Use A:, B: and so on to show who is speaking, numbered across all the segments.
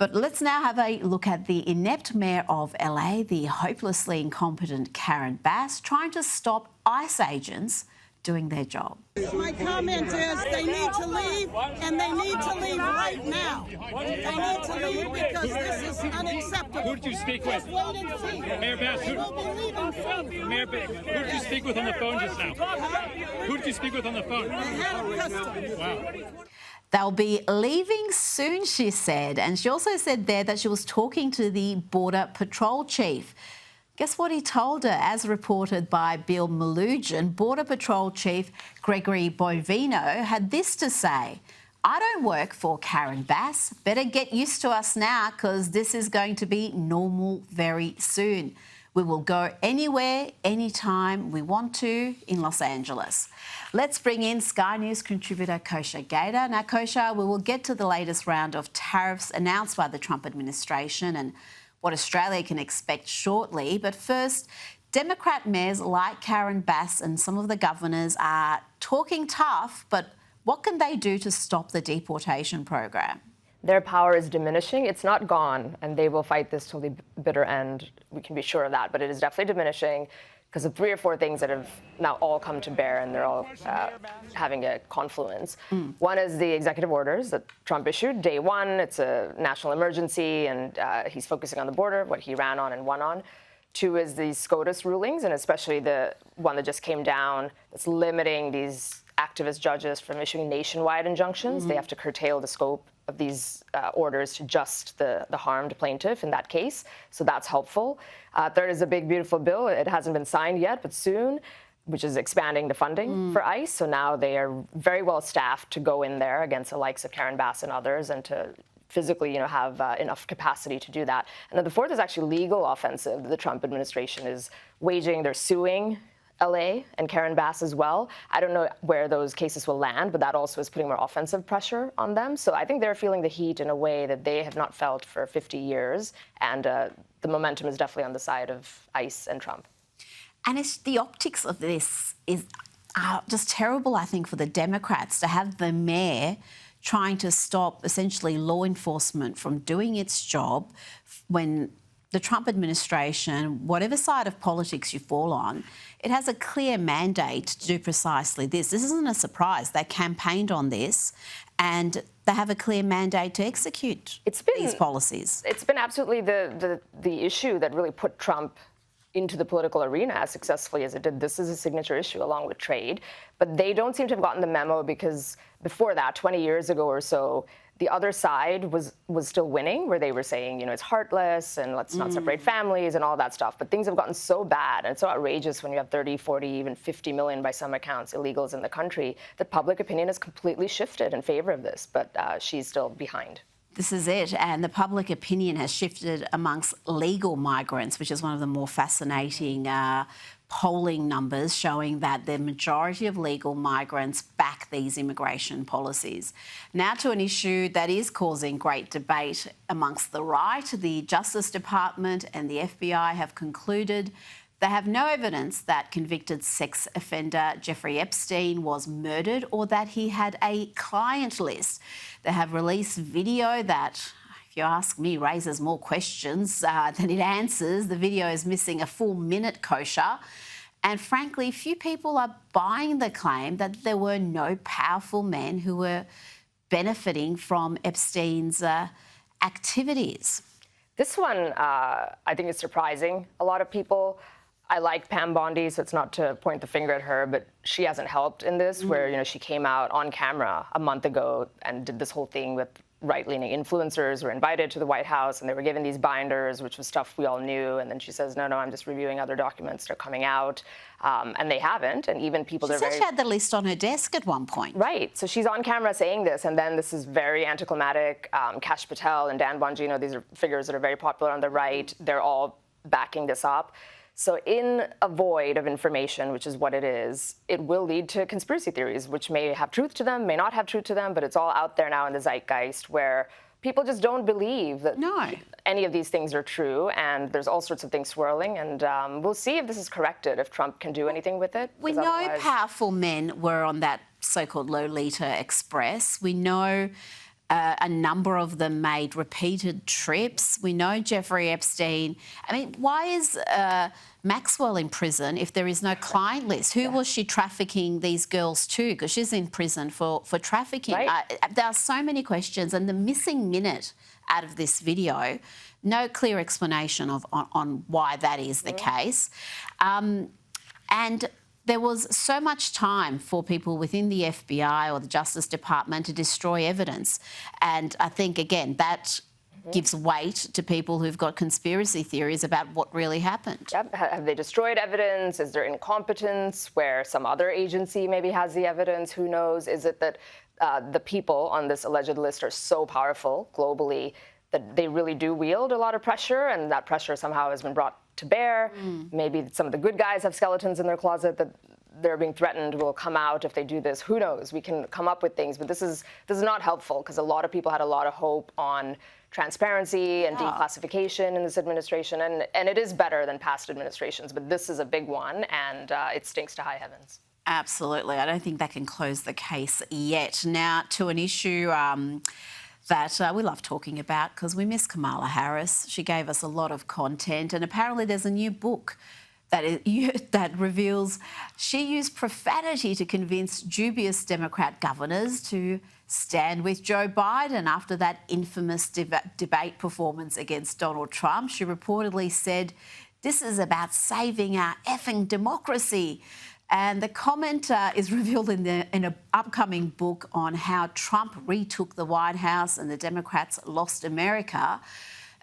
A: But let's now have a look at the inept mayor of LA, the hopelessly incompetent Karen Bass, trying to stop ICE agents doing their job.
B: My comment is they need to leave, and they need to leave right now. They need to leave because this is unacceptable.
C: Who did you speak with?
B: Just wait and see.
C: Mayor Bass,
B: They will be leaving soon.
C: Mayor Bass, who did you speak with on the phone just now? Who did you speak with on the phone?
B: The head of customs.
C: Wow.
A: They'll be leaving soon, she said. And she also said there that she was talking to the Border Patrol chief. Guess what he told her? As reported by Bill Malugin, Border Patrol Chief Gregory Bovino had this to say: "I don't work for Karen Bass. Better get used to us now because this is going to be normal very soon. We will go anywhere, anytime we want to in Los Angeles." Let's bring in Sky News contributor Kosha Gada. Now, Kosha, we will get to the latest round of tariffs announced by the Trump administration and what Australia can expect shortly. But first, Democrat mayors like Karen Bass and some of the governors are talking tough, but what can they do to stop the deportation program?
D: Their power is diminishing. It's not gone, and they will fight this till the bitter end. We can be sure of that, but it is definitely diminishing because of 3 or 4 things that have now all come to bear, and they're all having a confluence. One is the executive orders that Trump issued. Day one, it's a national emergency, and he's focusing on the border, what he ran on and won on. 2 is the SCOTUS rulings, and especially the one that just came down that's limiting these activist judges from issuing nationwide injunctions. They have to curtail the scope of these orders to just the harmed plaintiff in that case. So that's helpful. Third is a big, beautiful bill. It hasn't been signed yet, but soon, which is expanding the funding for ICE. So now they are very well staffed to go in there against the likes of Karen Bass and others and to physically, have enough capacity to do that. And then the fourth is actually legal offensive. The Trump administration is waging. They're suing LA and Karen Bass as well. I don't know where those cases will land, but that also is putting more offensive pressure on them. So I think they're feeling the heat in a way that they have not felt for 50 years. And the momentum is definitely on the side of ICE and Trump.
A: And it's the optics of this is just terrible, I think, for the Democrats to have the mayor trying to stop essentially law enforcement from doing its job when the Trump administration, whatever side of politics you fall on, it has a clear mandate to do precisely this. This isn't a surprise. They campaigned on this and they have a clear mandate to execute these policies.
D: It's been absolutely the issue that really put Trump into the political arena as successfully as it did. This is a signature issue along with trade. But they don't seem to have gotten the memo because before that, 20 years ago or so, the other side was still winning, where they were saying, it's heartless and let's not separate families and all that stuff. But things have gotten so bad and so outrageous when you have 30, 40, even 50 million by some accounts illegals in the country that public opinion has completely shifted in favor of this. But she's still behind.
A: This is it. And the public opinion has shifted amongst legal migrants, which is one of the more fascinating polling numbers showing that the majority of legal migrants back these immigration policies. Now to an issue that is causing great debate amongst the right. The Justice Department and the FBI have concluded they have no evidence that convicted sex offender Jeffrey Epstein was murdered or that he had a client list. They have released video that, if you ask me, raises more questions than it answers. The video is missing a full minute, Kosha. And frankly, few people are buying the claim that there were no powerful men who were benefiting from Epstein's activities.
D: This one, I think, is surprising a lot of people. I like Pam Bondi, so it's not to point the finger at her, but she hasn't helped in this, where, she came out on camera a month ago and did this whole thing with right-leaning influencers who were invited to the White House and they were given these binders, which was stuff we all knew. And then she says, no, I'm just reviewing other documents that are coming out. And they haven't. And even people that are very...
A: She had the list on her desk at one point.
D: Right. So she's on camera saying this. And then this is very anticlimactic. Kash Patel and Dan Bongino, these are figures that are very popular on the right. They're all backing this up. So in a void of information, which is what it is, it will lead to conspiracy theories, which may have truth to them, may not have truth to them, but it's all out there now in the zeitgeist where people just don't believe that any of these things are true, and there's all sorts of things swirling, and we'll see if this is corrected, if Trump can do anything with it.
A: We know powerful men were on that so-called Lolita Express. We know A number of them made repeated trips. We know Jeffrey Epstein. I mean, why is Maxwell in prison if there is no client list? Who was she trafficking these girls to? Because she's in prison for trafficking.
D: Right.
A: There are so many questions, and the missing minute out of this video, no clear explanation on why that is the case. And there was so much time for people within the FBI or the Justice Department to destroy evidence. And I think, again, that gives weight to people who've got conspiracy theories about what really happened.
D: Yep. Have they destroyed evidence? Is there incompetence where some other agency maybe has the evidence? Who knows? Is it that the people on this alleged list are so powerful globally that they really do wield a lot of pressure, and that pressure somehow has been brought to bear? Maybe some of the good guys have skeletons in their closet that they're being threatened will come out if they do this. Who knows? We can come up with things, but this is not helpful, because a lot of people had a lot of hope on transparency and declassification in this administration, and it is better than past administrations, but this is a big one, and it stinks to high heavens.
A: Absolutely. I don't think that can close the case yet. Now, to an issue that we love talking about, because we miss Kamala Harris. She gave us a lot of content, and apparently there's a new book that reveals she used profanity to convince dubious Democrat governors to stand with Joe Biden after that infamous debate performance against Donald Trump. She reportedly said, "This is about saving our effing democracy." And the comment is revealed in an upcoming book on how Trump retook the White House and the Democrats lost America.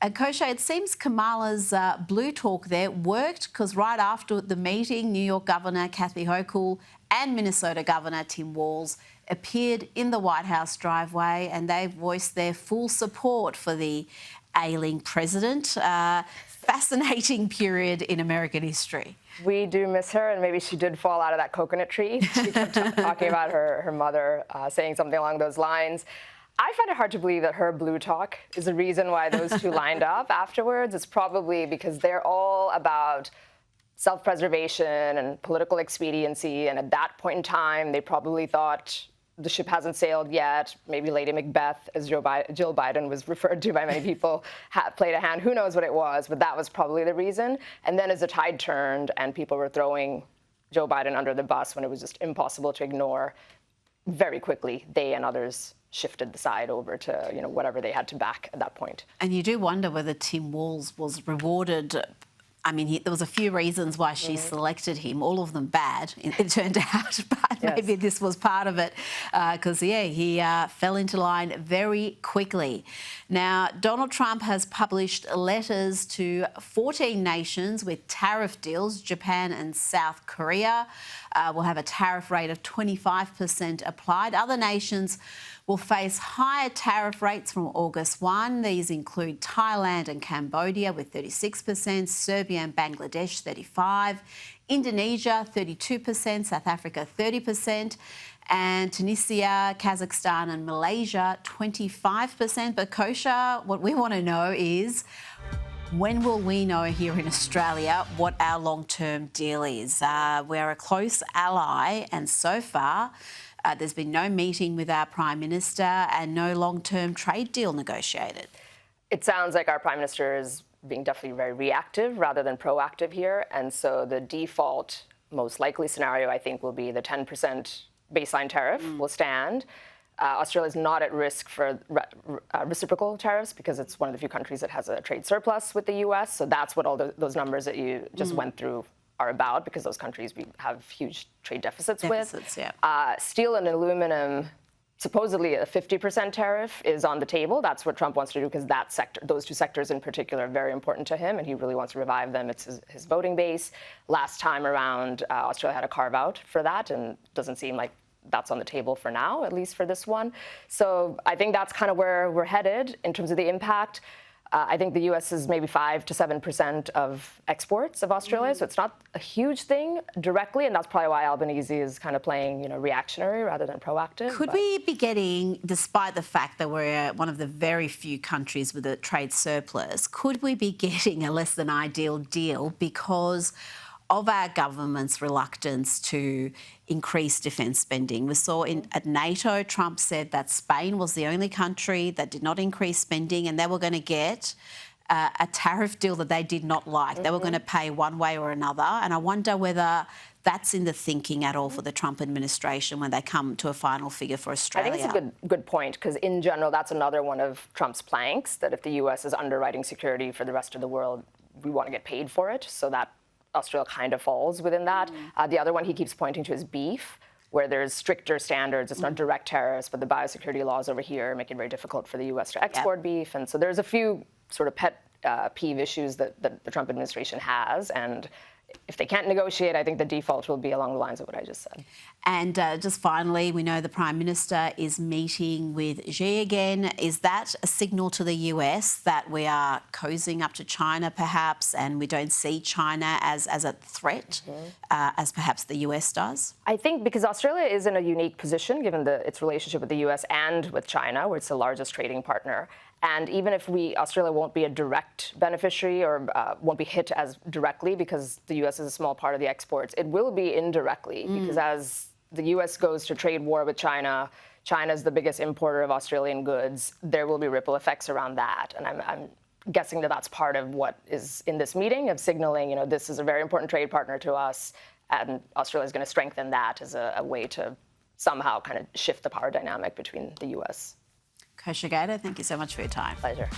A: And Kosha, it seems Kamala's blue talk there worked, because right after the meeting, New York Governor Kathy Hochul and Minnesota Governor Tim Walz appeared in the White House driveway, and they voiced their full support for the ailing president. Fascinating period in American history.
D: We do miss her, and maybe she did fall out of that coconut tree. She kept talking about her mother, saying something along those lines. I find it hard to believe that her blue talk is the reason why those two lined up afterwards. It's probably because they're all about self-preservation and political expediency, and at that point in time, they probably thought the ship hasn't sailed yet. Maybe Lady Macbeth, as Jill Biden was referred to by many people, played a hand. Who knows what it was, but that was probably the reason. And then as the tide turned and people were throwing Joe Biden under the bus when it was just impossible to ignore, very quickly they and others shifted the side over to whatever they had to back at that point.
A: And you do wonder whether Tim Walz was rewarded. I mean, there was a few reasons why she selected him, all of them bad, it turned out, but maybe this was part of it, because, he fell into line very quickly. Now, Donald Trump has published letters to 14 nations with tariff deals. Japan and South Korea will have a tariff rate of 25% applied. Other nations will face higher tariff rates from August 1. These include Thailand and Cambodia with 36%, Serbia and Bangladesh 35%, Indonesia 32%, South Africa 30%, and Tunisia, Kazakhstan and Malaysia 25%. But Kosha, what we want to know is, when will we know here in Australia what our long-term deal is? We're a close ally, and so far there's been no meeting with our Prime Minister and no long-term trade deal negotiated.
D: It sounds like our Prime Minister is being definitely very reactive rather than proactive here. And so the default, most likely scenario, I think, will be the 10% baseline tariff will stand. Australia is not at risk for reciprocal tariffs because it's one of the few countries that has a trade surplus with the U.S. So that's what all those numbers that you just went through are about, because those countries we have huge trade deficits with.
A: Yeah.
D: Steel and aluminum, supposedly a 50% tariff is on the table. That's what Trump wants to do, because that sector, those two sectors in particular, are very important to him, and he really wants to revive them. It's his voting base. Last time around, Australia had a carve out for that, and it doesn't seem like that's on the table for now, at least for this one. So I think that's kind of where we're headed in terms of the impact. I think the U.S. is maybe 5 to 7% of exports of Australia, so it's not a huge thing directly, and that's probably why Albanese is kind of playing, reactionary rather than proactive.
A: Could we be getting, despite the fact that we're one of the very few countries with a trade surplus, could we be getting a less than ideal deal because of our government's reluctance to increase defence spending. We saw at NATO, Trump said that Spain was the only country that did not increase spending, and they were going to get a tariff deal that they did not like. They were going to pay one way or another. And I wonder whether that's in the thinking at all for the Trump administration when they come to a final figure for Australia.
D: I think it's a good point, because in general, that's another one of Trump's planks, that if the US is underwriting security for the rest of the world, we want to get paid for it. So that Australia kind of falls within that. The other one he keeps pointing to is beef, where there's stricter standards. It's not direct tariffs, but the biosecurity laws over here make it very difficult for the US to export beef. And so there's a few sort of pet peeve issues that the Trump administration has. And if they can't negotiate, I think the default will be along the lines of what I just said.
A: And just finally, we know the Prime Minister is meeting with Xi again. Is that a signal to the US that we are cozying up to China perhaps, and we don't see China as a threat as perhaps the US does?
D: I think because Australia is in a unique position given its relationship with the US and with China, where it's the largest trading partner. And even if Australia won't be a direct beneficiary or won't be hit as directly because the US is a small part of the exports, it will be indirectly because as the US goes to trade war with China, China's the biggest importer of Australian goods, there will be ripple effects around that. And I'm guessing that that's part of what is in this meeting of signaling, this is a very important trade partner to us, and Australia is going to strengthen that as a way to somehow kind of shift the power dynamic between the US.
A: Kosha Gada, thank you so much for your time.
D: Pleasure.